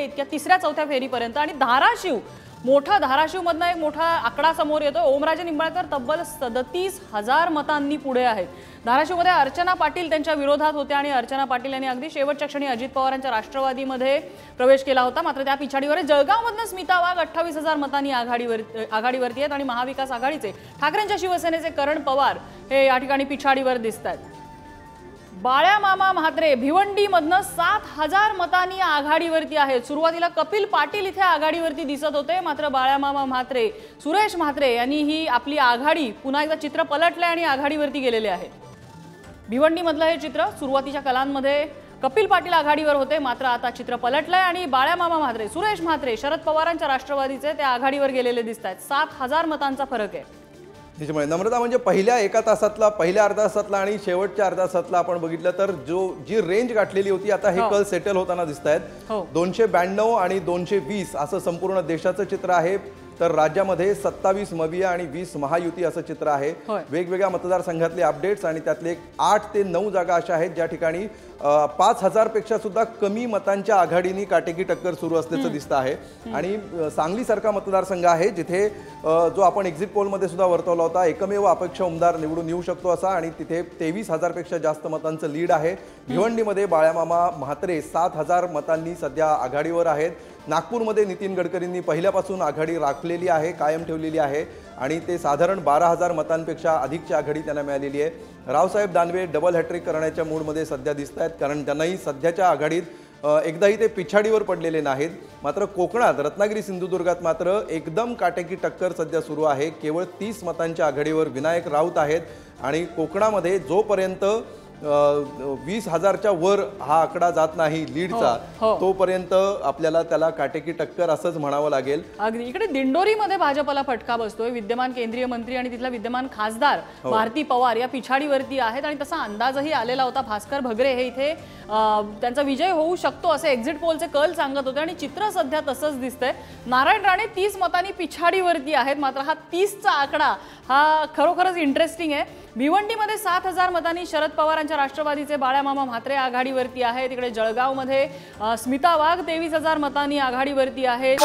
इतक्या तिसऱ्या चौथ्या फेरीपर्यंत। आणि धाराशिव, मोठा धाराशिवमधनं एक मोठा आकडा समोर येतो। ओमराजे निंबाळकर तब्बल 37,000 मतांनी पुढे आहेत। धाराशिवमध्ये अर्चना पाटील त्यांच्या विरोधात होत्या आणि अर्चना पाटील यांनी अगदी शेवटच्या क्षणी अजित पवारांच्या राष्ट्रवादीमध्ये प्रवेश केला होता। मात्र त्या पिछाडीवर जळगावमधनं स्मिता वाघ 28,000 मतांनी आघाडीवरती आहेत आणि महाविकास आघाडीचे ठाकरेंच्या शिवसेनेचे करण पवार हे या ठिकाणी पिछाडीवर दिसतात। बाळ्या मामा म्हात्रे भिवंडीमधनं 7,000 मतांनी आघाडीवरती आहेत। सुरुवातीला कपिल पाटील इथे आघाडीवरती दिसत होते, मात्र बाळ्या मामा म्हात्रे, सुरेश म्हात्रे यांनी ही आपली आघाडी पुन्हा एकदा चित्र पलटले आणि आघाडीवरती गेलेले आहेत। भिवंडीमधलं हे चित्र सुरुवातीच्या कलांमध्ये कपिल पाटील आघाडीवर होते, मात्र आता चित्र पलटलंय आणि बाळ्या मामा म्हात्रे, सुरेश म्हात्रे शरद पवारांच्या राष्ट्रवादीचे ते आघाडीवर गेलेले दिसतात। 7,000 मतांचा फरक आहे। त्याच्यामुळे नम्रता म्हणजे पहिल्या एका तासातला, पहिल्या अर्धा तासातला आणि शेवटच्या अर्धा तासातला आपण बघितलं तर जी रेंज गाठलेली होती आता हे कल सेटल होताना दिसत आहेत। 292 आणि 220 असं संपूर्ण देशाचं चित्र आहे, तर राज्यामध्ये 27 मविया आणि 20 महायुती असं चित्र आहे। वेगवेगळ्या मतदारसंघातले अपडेट्स आणि त्यातले 8 ते 9 जागा अशा आहेत ज्या ठिकाणी 5,000 पेक्षा सुद्धा कमी मतांच्या आघाडीने काटेकी टक्कर सुरू असल्याचं दिसतं आहे। आणि सांगलीसारखा मतदारसंघ आहे जिथे जो आपण एक्झिट पोलमध्ये सुद्धा वर्तवला होता, एकमेव अपक्ष उमेदवार निवडून येऊ शकतो असा, आणि तिथे 23,000 पेक्षा जास्त मतांचं लीड आहे। भिवंडीमध्ये बाळ्यामामा म्हात्रे 7,000 मतांनी सध्या आघाडीवर आहेत। नागपूरमध्ये नितीन गडकरींनी पहिल्यापासून आघाडी राखलेली आहे, कायम ठेवलेली आहे आणि ते साधारण 12,000 मतांपेक्षा अधिकची आघाडी त्यांना मिळालेली आहे। रावसाहेब दानवे डबल हॅट्रिक करण्याच्या मूडमध्ये सध्या दिसत आहेत, कारण त्यांनाही सध्याच्या आघाडीत एकदाही ते पिछाडीवर पडलेले नाहीत। मात्र कोकणात, रत्नागिरी सिंधुदुर्गात मात्र एकदम काटेकी टक्कर सध्या सुरू आहे। केवळ 30 मतांच्या आघाडीवर विनायक राऊत आहेत आणि कोकणामध्ये जोपर्यंत 20,000च्या वर हा आकडा जात नाही लीडचा, तोपर्यंत आपल्याला त्याला काटेकी टक्कर असंच म्हणावं लागेल। अगदी इकडे दिंडोरीमध्ये भाजपला फटका बसतोय। विद्यमान केंद्रीय मंत्री आणि तिथला विद्यमान खासदार भारती पवार या पिछाडीवरती आहेत आणि तसा अंदाजही आलेला होता। भास्कर भगरे हे इथे त्यांचा विजय होऊ शकतो असे एक्झिट पोलचे कल सांगत होते आणि चित्र सध्या तसंच दिसतंय। नारायण राणे 30 मतांनी पिछाडीवरती आहेत, मात्र हा 30चा आकडा हा खरोखरच इंटरेस्टिंग आहे। भिवंडीमध्ये 7,000 मतांनी शरद पवारांच्या राष्ट्रवादीचे बाळ्यामामा म्हात्रे आघाडीवरती आहेत। तिकडे जळगावमध्ये स्मिता वाघ 23,000 मतांनी आघाडीवरती आहेत।